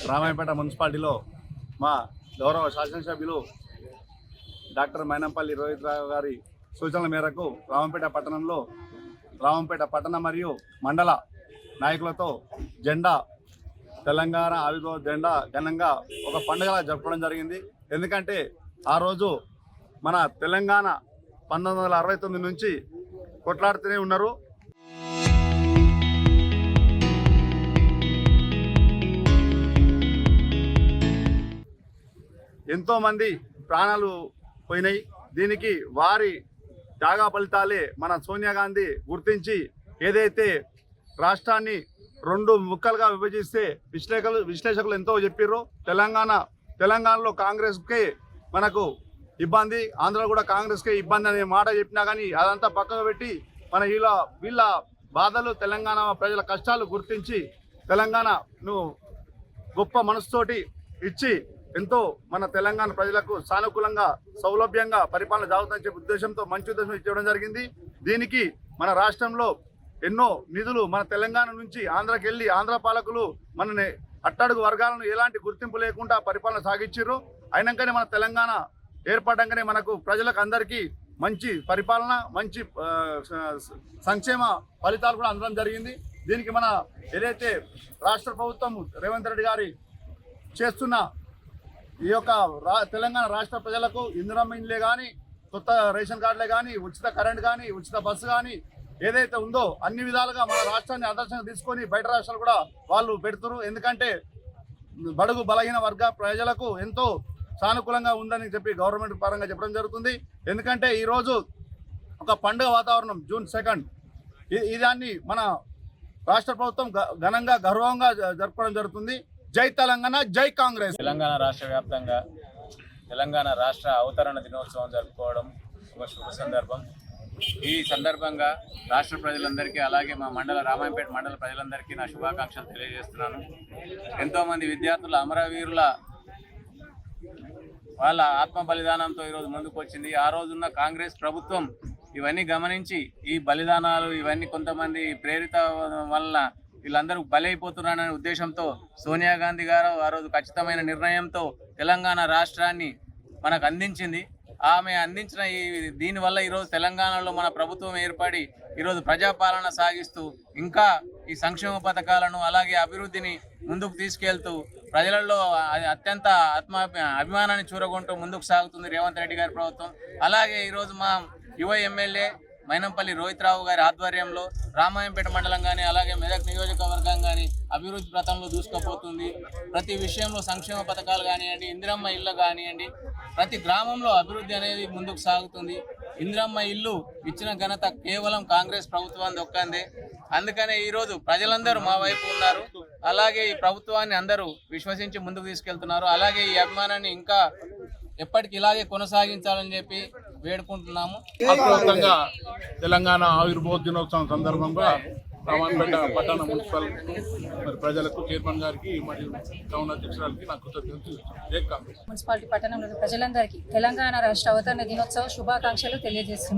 రామాయపేట మున్సిపాలిటీలో మా గౌరవ శాసనసభ్యులు డాక్టర్ మైనంపల్లి రోహిత్ రావు గారి సూచనల మేరకు రామంపేట పట్టణ మరియు మండల నాయకులతో తెలంగాణ ఆవిర్భావ జెండా ఘనంగా ఒక పండుగలా జరుపుకోవడం జరిగింది. ఎందుకంటే ఆ రోజు మన తెలంగాణ 1969 నుంచి కొట్లాడుతూనే ఉన్నారు. ఎంతోమంది ప్రాణాలు పోయినాయి. దీనికి వారి త్యాగ ఫలితాలే మన సోనియా గాంధీ గుర్తించి ఏదైతే రాష్ట్రాన్ని 2 ముక్కలుగా విభజిస్తే విశ్లేషకులు ఎంతో చెప్పారు. తెలంగాణలో కాంగ్రెస్కే మనకు ఇబ్బంది, ఆంధ్రలో కూడా కాంగ్రెస్కే ఇబ్బంది అనే మాట చెప్పినా కానీ అదంతా పక్కకు పెట్టి మన వీళ్ళ బాధలు, తెలంగాణ ప్రజల కష్టాలు గుర్తించి తెలంగాణను గొప్ప మనసుతోటి ఇచ్చి ఎంతో మన తెలంగాణ ప్రజలకు సానుకూలంగా సౌలభ్యంగా పరిపాలన సాగుతుందని చెప్పే ఉద్దేశంతో మంచి ఉద్దేశం ఇవ్వడం జరిగింది. దీనికి మన రాష్ట్రంలో ఎన్నో నిధులు మన తెలంగాణ నుంచి ఆంధ్రాకి వెళ్ళి ఆంధ్ర పాలకులు మనని అట్టడుగు వర్గాలను ఎలాంటి గుర్తింపు లేకుండా పరిపాలన సాగించారు. అయినాకనే మన తెలంగాణ ఏర్పడంగానే మనకు ప్రజలకు అందరికీ మంచి పరిపాలన, మంచి సంక్షేమ ఫలితాలు కూడా అందడం జరిగింది. దీనికి మన ఏదైతే రాష్ట్ర ప్రభుత్వం రేవంత్ రెడ్డి గారి చేస్తున్న ఈ యొక్క తెలంగాణ రాష్ట్ర ప్రజలకు ఇందిరమ్మ ఇండ్లే కానీ, కొత్త రేషన్ కార్డులే కానీ, ఉచిత కరెంట్ కానీ, ఉచిత బస్సు కానీ ఏదైతే ఉందో అన్ని విధాలుగా మన రాష్ట్రాన్ని ఆదర్శంగా తీసుకొని బయట రాష్ట్రాలు కూడా వాళ్ళు పెడుతున్నారు. ఎందుకంటే బడుగు బలహీన వర్గ ప్రజలకు ఎంతో సానుకూలంగా ఉందని చెప్పి గవర్నమెంట్ పరంగా చెప్పడం జరుగుతుంది. ఎందుకంటే ఈరోజు ఒక పండుగ వాతావరణం జూన్ 2 ఇదాన్ని మన రాష్ట్ర ప్రభుత్వం ఘనంగా గౌరవంగా జరుపుకోవడం జరుగుతుంది. జై తెలంగాణ, జై కాంగ్రెస్. తెలంగాణ రాష్ట్ర వ్యాప్తంగా తెలంగాణ రాష్ట్ర అవతరణ దినోత్సవం జరుపుకోవడం ఒక శుభ సందర్భం. ఈ సందర్భంగా రాష్ట్ర ప్రజలందరికీ అలాగే మా రామాయంపేట మండల ప్రజలందరికీ నా శుభాకాంక్షలు తెలియజేస్తున్నాను. ఎంతోమంది విద్యార్థుల అమరవీరుల వాళ్ళ ఆత్మ బలిదానంతో ఈరోజు ముందుకు వచ్చింది. ఆ రోజున్న కాంగ్రెస్ ప్రభుత్వం ఇవన్నీ గమనించి ఈ బలిదానాలు ఇవన్నీ కొంతమంది ప్రేరిత వలన వీళ్ళందరూ బలైపోతున్నారనే ఉద్దేశంతో సోనియా గాంధీ గారు ఆ రోజు ఖచ్చితమైన నిర్ణయంతో తెలంగాణ రాష్ట్రాన్ని మనకు అందించింది. ఆమె అందించిన దీనివల్ల ఈరోజు తెలంగాణలో మన ప్రభుత్వం ఏర్పడి ఈరోజు ప్రజాపాలన సాగిస్తూ ఇంకా ఈ సంక్షేమ పథకాలను అలాగే అభివృద్ధిని ముందుకు తీసుకెళ్తూ ప్రజలలో అత్యంత అభిమానాన్ని చూరగొంటూ ముందుకు సాగుతుంది రేవంత్ రెడ్డి గారి ప్రభుత్వం. అలాగే ఈరోజు మా యువ ఎమ్మెల్యే మైనంపల్లి రోహిత్ రావు గారి ఆధ్వర్యంలో రామాయంపేట మండలం కానీ అలాగే మెదక్ నియోజకవర్గం కానీ అభివృద్ధి పథంలో దూసుకుపోతుంది. ప్రతి విషయంలో సంక్షేమ పథకాలు కానివ్వండి, ఇందిరమ్మ ఇల్లు కానివ్వండి, ప్రతి గ్రామంలో అభివృద్ధి అనేది ముందుకు సాగుతుంది. ఇందిరమ్మ ఇల్లు ఇచ్చిన ఘనత కేవలం కాంగ్రెస్ ప్రభుత్వాన్ని దొక్కందే. అందుకనే ఈరోజు ప్రజలందరూ మా వైపు ఉన్నారు. అలాగే ఈ ప్రభుత్వాన్ని అందరూ విశ్వసించి ముందుకు తీసుకెళ్తున్నారు. అలాగే ఈ అభిమానాన్ని ఇంకా ఎప్పటికి ఇలాగే కొనసాగించాలని చెప్పి వేడుకుంటున్నాము. తెలంగాణ ఆవిర్భావ దినోత్సవం సందర్భంగా రామాయంపేట పట్టణ మున్సిపల్ ప్రజలకు, చైర్మన్ గారికి మరియు టౌన్ అధ్యక్షురాలకి నా కృతజ్ఞతలు. మున్సిపాలిటీ పట్టణంలోని ప్రజలందరికీ తెలంగాణ రాష్ట్ర అవతరణ దినోత్సవ శుభాకాంక్షలు తెలియజేస్తున్నాను.